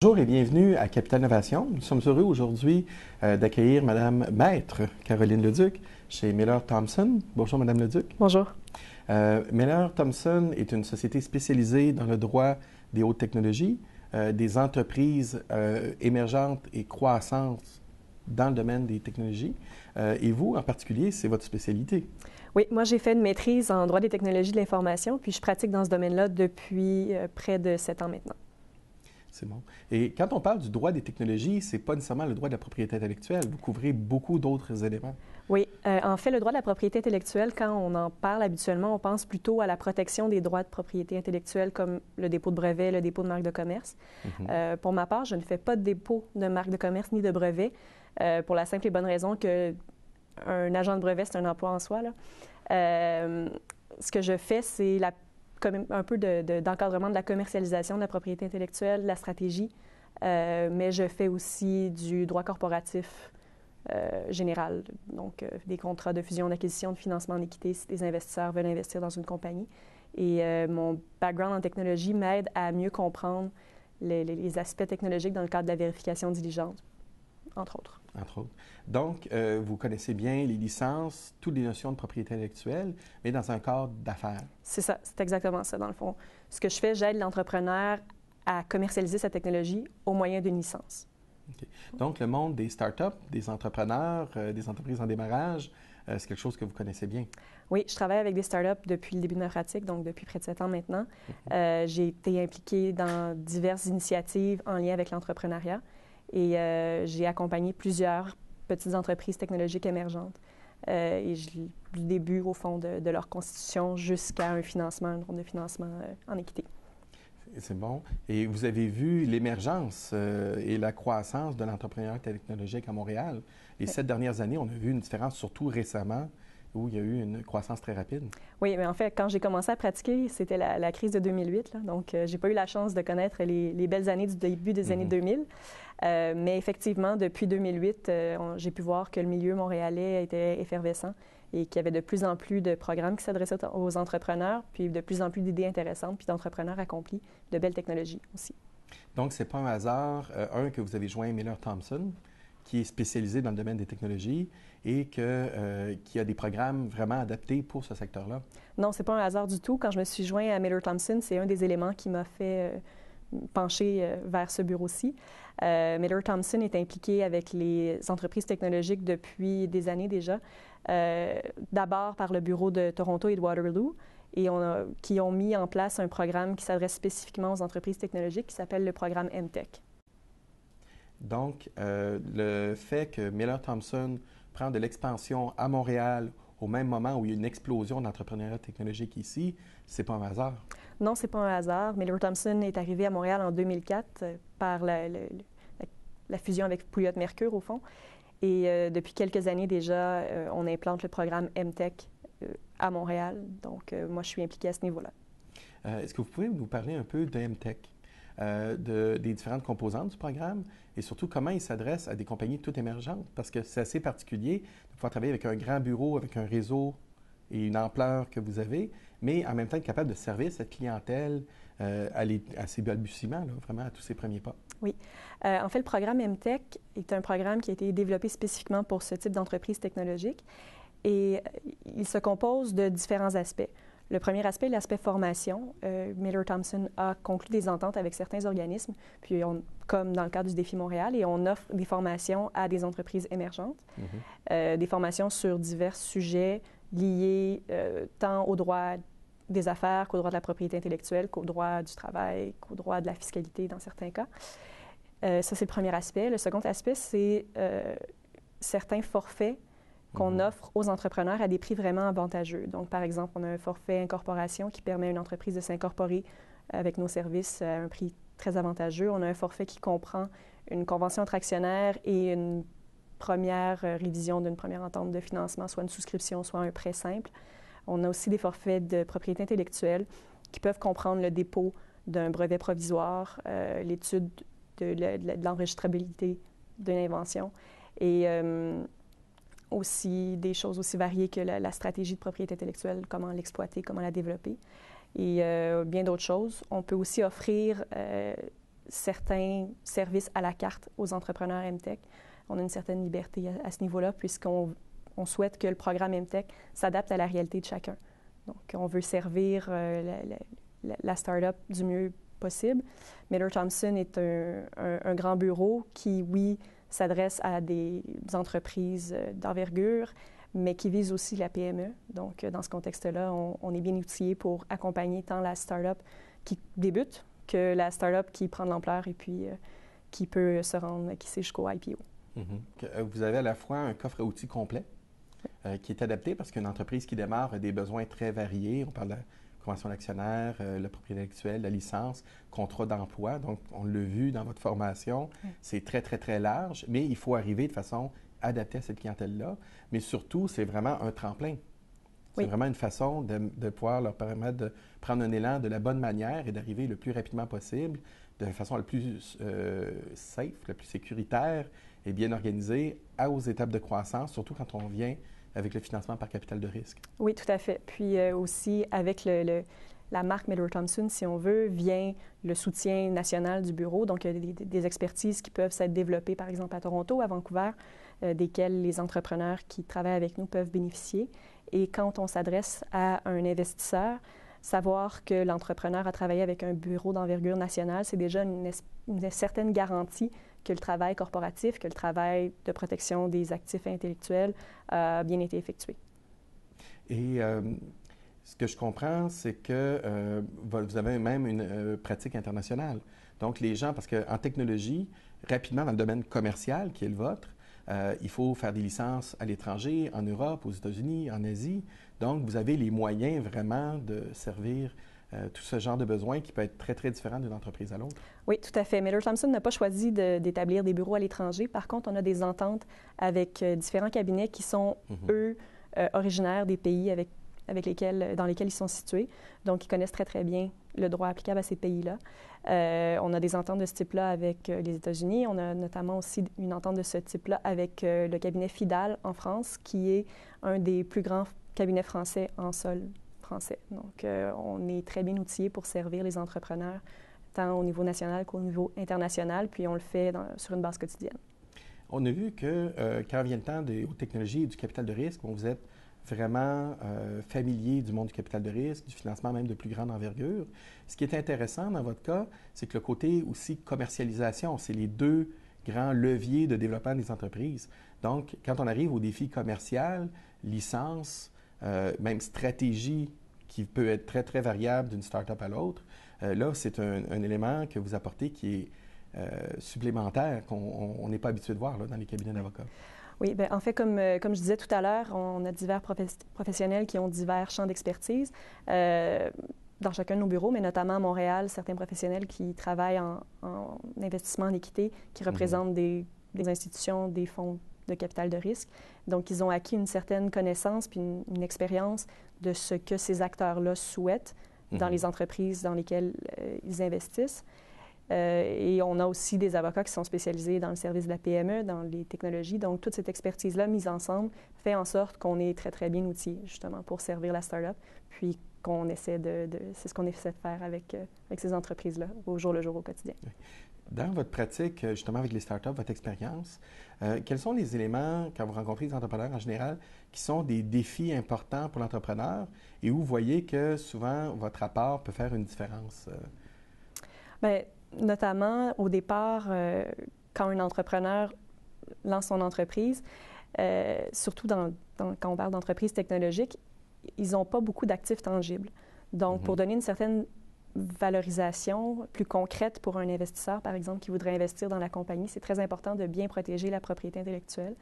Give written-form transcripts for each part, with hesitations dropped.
Bonjour et bienvenue à Capital Innovation. Nous sommes heureux aujourd'hui d'accueillir Madame Maître Caroline Leduc chez Miller Thomson. Bonjour Madame Leduc. Bonjour. Miller Thomson est une société spécialisée dans le droit des hautes technologies, des entreprises émergentes et croissantes dans le domaine des technologies. Et vous, en particulier, c'est votre spécialité. Oui, moi j'ai fait une maîtrise en droit des technologies de l'information, puis je pratique dans ce domaine-là depuis près de 7 ans maintenant. C'est bon. Et quand on parle du droit des technologies, ce n'est pas nécessairement le droit de la propriété intellectuelle. Vous couvrez beaucoup d'autres éléments. Oui, en fait, le droit de la propriété intellectuelle, quand on en parle habituellement, on pense plutôt à la protection des droits de propriété intellectuelle comme le dépôt de brevet, le dépôt de marque de commerce. Pour ma part, je ne fais pas de dépôt de marque de commerce ni de brevet pour la simple et bonne raison que un agent de brevet, c'est un emploi en soi, là. Ce que je fais, c'est un peu d'encadrement de la commercialisation de la propriété intellectuelle, de la stratégie, mais je fais aussi du droit corporatif général, donc des contrats de fusion, d'acquisition, de financement en équité si des investisseurs veulent investir dans une compagnie. Et mon background en technologie m'aide à mieux comprendre les aspects technologiques dans le cadre de la vérification diligente, entre autres. Entre autres. Donc, vous connaissez bien les licences, toutes les notions de propriété intellectuelle, mais dans un cadre d'affaires. C'est ça, c'est exactement ça, dans le fond. Ce que je fais, j'aide l'entrepreneur à commercialiser sa technologie au moyen d'une licence. Okay. Donc, le monde des startups, des entrepreneurs, des entreprises en démarrage, c'est quelque chose que vous connaissez bien. Oui, je travaille avec des startups depuis le début de ma pratique, donc depuis près de 7 ans maintenant. J'ai été impliquée dans diverses initiatives en lien avec l'entrepreneuriat. Et j'ai accompagné plusieurs petites entreprises technologiques émergentes. Du début, au fond, de leur constitution jusqu'à un financement, une ronde de financement en équité. C'est bon. Et vous avez vu l'émergence et la croissance de l'entrepreneuriat technologique à Montréal. Les 7 dernières années, on a vu une différence, surtout récemment, où il y a eu une croissance très rapide. Oui, mais en fait, quand j'ai commencé à pratiquer, c'était la crise de 2008. Là, donc, j'ai pas eu la chance de connaître les belles années du début des années 2000. Mais effectivement, depuis 2008, j'ai pu voir que le milieu montréalais était effervescent et qu'il y avait de plus en plus de programmes qui s'adressaient aux entrepreneurs, puis de plus en plus d'idées intéressantes, puis d'entrepreneurs accomplis, de belles technologies aussi. Donc, ce n'est pas un hasard, que vous avez joint Miller Thomson, qui est spécialisé dans le domaine des technologies et qui a des programmes vraiment adaptés pour ce secteur-là? Non, ce n'est pas un hasard du tout. Quand je me suis joint à Miller Thomson, c'est un des éléments qui m'a fait pencher vers ce bureau-ci. Miller Thomson est impliqué avec les entreprises technologiques depuis des années déjà, d'abord par le bureau de Toronto et de Waterloo, et qui ont mis en place un programme qui s'adresse spécifiquement aux entreprises technologiques qui s'appelle le programme MTech. Donc, le fait que Miller Thomson prend de l'expansion à Montréal au même moment où il y a une explosion d'entrepreneuriat technologique ici, c'est pas un hasard? Non, c'est pas un hasard. Miller Thomson est arrivé à Montréal en 2004 par la fusion avec Pouliot-Mercure, au fond. Et depuis quelques années déjà, on implante le programme MTech à Montréal. Donc, moi, je suis impliquée à ce niveau-là. Est-ce que vous pouvez nous parler un peu de MTech? Des différentes composantes du programme et surtout comment il s'adresse à des compagnies toutes émergentes parce que c'est assez particulier de pouvoir travailler avec un grand bureau, avec un réseau et une ampleur que vous avez, mais en même temps être capable de servir cette clientèle à ses balbutiements, là, vraiment à tous ses premiers pas. Oui. En fait, le programme MTech est un programme qui a été développé spécifiquement pour ce type d'entreprise technologique et il se compose de différents aspects. Le premier aspect est l'aspect formation. Miller Thomson a conclu des ententes avec certains organismes, puis comme dans le cadre du Défi Montréal, et on offre des formations à des entreprises émergentes, des formations sur divers sujets liés tant au droit des affaires qu'au droit de la propriété intellectuelle, qu'au droit du travail, qu'au droit de la fiscalité dans certains cas. Ça, c'est le premier aspect. Le second aspect, c'est certains forfaits qu'on offre aux entrepreneurs à des prix vraiment avantageux. Donc, par exemple, on a un forfait incorporation qui permet à une entreprise de s'incorporer avec nos services à un prix très avantageux. On a un forfait qui comprend une convention entre actionnaires et une première révision d'une première entente de financement, soit une souscription, soit un prêt simple. On a aussi des forfaits de propriété intellectuelle qui peuvent comprendre le dépôt d'un brevet provisoire, l'étude de l'enregistrabilité d'une invention et aussi des choses aussi variées que la stratégie de propriété intellectuelle, comment l'exploiter, comment la développer et bien d'autres choses. On peut aussi offrir certains services à la carte aux entrepreneurs MTech. On a une certaine liberté à ce niveau-là, puisqu'on souhaite que le programme MTech s'adapte à la réalité de chacun. Donc, on veut servir la start-up du mieux possible. Miller Thomson est un grand bureau qui, oui, s'adresse à des entreprises d'envergure, mais qui vise aussi la PME. Donc, dans ce contexte-là, on est bien outillé pour accompagner tant la start-up qui débute que la start-up qui prend de l'ampleur et puis qui peut se rendre, qui sait jusqu'au IPO. Vous avez à la fois un coffre à outils complet qui est adapté parce qu'une entreprise qui démarre a des besoins très variés. On parle de la convention d'actionnaire, la propriété intellectuelle, la licence, contrat d'emploi. Donc, on l'a vu dans votre formation, c'est très, très, très large, mais il faut arriver de façon adaptée à cette clientèle-là. Mais surtout, c'est vraiment un tremplin. C'est vraiment une façon de pouvoir leur permettre de prendre un élan de la bonne manière et d'arriver le plus rapidement possible, de la façon la plus safe, la plus sécuritaire et bien organisée aux étapes de croissance, surtout quand on vient avec le financement par capital de risque. Oui, tout à fait. Puis aussi, avec la marque Miller Thomson, si on veut, vient le soutien national du bureau. Donc, il y a des expertises qui peuvent s'être développées, par exemple, à Toronto, à Vancouver, desquelles les entrepreneurs qui travaillent avec nous peuvent bénéficier. Et quand on s'adresse à un investisseur, savoir que l'entrepreneur a travaillé avec un bureau d'envergure nationale, c'est déjà une certaine garantie que le travail corporatif, que le travail de protection des actifs intellectuels a bien été effectué. Et ce que je comprends, c'est que vous avez même une pratique internationale. Donc, les gens, parce qu'en technologie, rapidement, dans le domaine commercial, qui est le vôtre, il faut faire des licences à l'étranger, en Europe, aux États-Unis, en Asie. Donc, vous avez les moyens vraiment de servir tout ce genre de besoins qui peut être très, très différent d'une entreprise à l'autre. Oui, tout à fait. Miller Thomson n'a pas choisi d'établir des bureaux à l'étranger. Par contre, on a des ententes avec différents cabinets qui sont, eux, originaires des pays dans lesquels ils sont situés. Donc, ils connaissent très, très bien le droit applicable à ces pays-là. On a des ententes de ce type-là avec les États-Unis. On a notamment aussi une entente de ce type-là avec le cabinet Fidal en France, qui est un des plus grands cabinets français en sol français. Donc, on est très bien outillés pour servir les entrepreneurs, tant au niveau national qu'au niveau international, puis on le fait sur une base quotidienne. On a vu que quand vient le temps des hautes technologies et du capital de risque, vous êtes vraiment familier du monde du capital de risque, du financement même de plus grande envergure. Ce qui est intéressant dans votre cas, c'est que le côté aussi commercialisation, c'est les deux grands leviers de développement des entreprises. Donc, quand on arrive au défi commercial, licence, même stratégie qui peut être très, très variable d'une start-up à l'autre, là, c'est un élément que vous apportez qui est supplémentaire, qu'on n'est pas habitué de voir là, dans les cabinets d'avocats. Oui, bien, en fait, comme je disais tout à l'heure, on a divers professionnels qui ont divers champs d'expertise dans chacun de nos bureaux, mais notamment à Montréal, certains professionnels qui travaillent en investissement en équité, qui représentent des institutions, des fonds de capital de risque. Donc, ils ont acquis une certaine connaissance puis une expérience de ce que ces acteurs-là souhaitent dans les entreprises dans lesquelles ils investissent. Et on a aussi des avocats qui sont spécialisés dans le service de la PME, dans les technologies. Donc, toute cette expertise-là mise ensemble fait en sorte qu'on est très, très bien outillé, justement, pour servir la start-up, puis qu'on essaie c'est ce qu'on essaie de faire avec ces entreprises-là, au jour le jour, au quotidien. Dans votre pratique, justement, avec les startups, votre expérience, quels sont les éléments, quand vous rencontrez les entrepreneurs en général, qui sont des défis importants pour l'entrepreneur et où vous voyez que souvent votre apport peut faire une différence? Bien, notamment, au départ, quand un entrepreneur lance son entreprise, surtout quand on parle d'entreprise technologique, ils n'ont pas beaucoup d'actifs tangibles. Donc, pour donner une certaine valorisation plus concrète pour un investisseur, par exemple, qui voudrait investir dans la compagnie, c'est très important de bien protéger la propriété intellectuelle.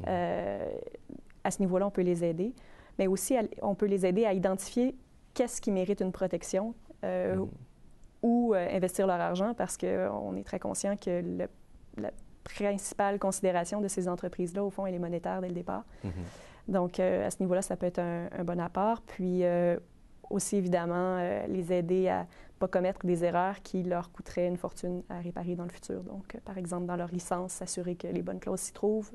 À ce niveau-là, on peut les aider, mais aussi on peut les aider à identifier qu'est-ce qui mérite une protection ou investir leur argent, parce qu'on est très conscient que la principale considération de ces entreprises-là, au fond, elle est monétaire dès le départ. Donc, à ce niveau-là, ça peut être un bon apport. Puis, aussi, évidemment, les aider à ne pas commettre des erreurs qui leur coûteraient une fortune à réparer dans le futur. Donc, par exemple, dans leur licence, s'assurer que les bonnes clauses s'y trouvent.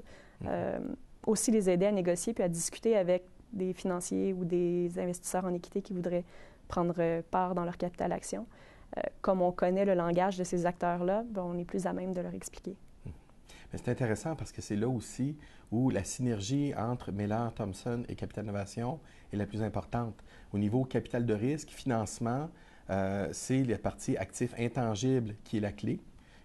Aussi, les aider à négocier puis à discuter avec des financiers ou des investisseurs en équité qui voudraient prendre part dans leur capital action. comme on connaît le langage de ces acteurs-là, bien, on est plus à même de leur expliquer. C'est intéressant parce que c'est là aussi où la synergie entre Miller, Thomson et Capital Innovation est la plus importante. Au niveau capital de risque, financement, c'est la partie actif intangible qui est la clé,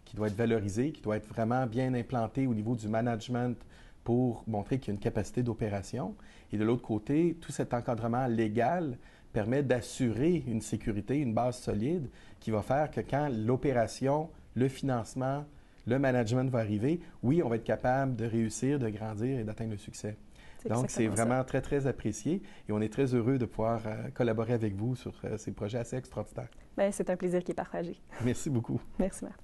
qui doit être valorisée, qui doit être vraiment bien implantée au niveau du management pour montrer qu'il y a une capacité d'opération. Et de l'autre côté, tout cet encadrement légal permet d'assurer une sécurité, une base solide qui va faire que quand l'opération, le financement, le management va arriver, oui, on va être capable de réussir, de grandir et d'atteindre le succès. Donc, c'est vraiment très, très apprécié et on est très heureux de pouvoir collaborer avec vous sur ces projets assez extraordinaires. Bien, c'est un plaisir qui est partagé. Merci beaucoup. Merci, Marc.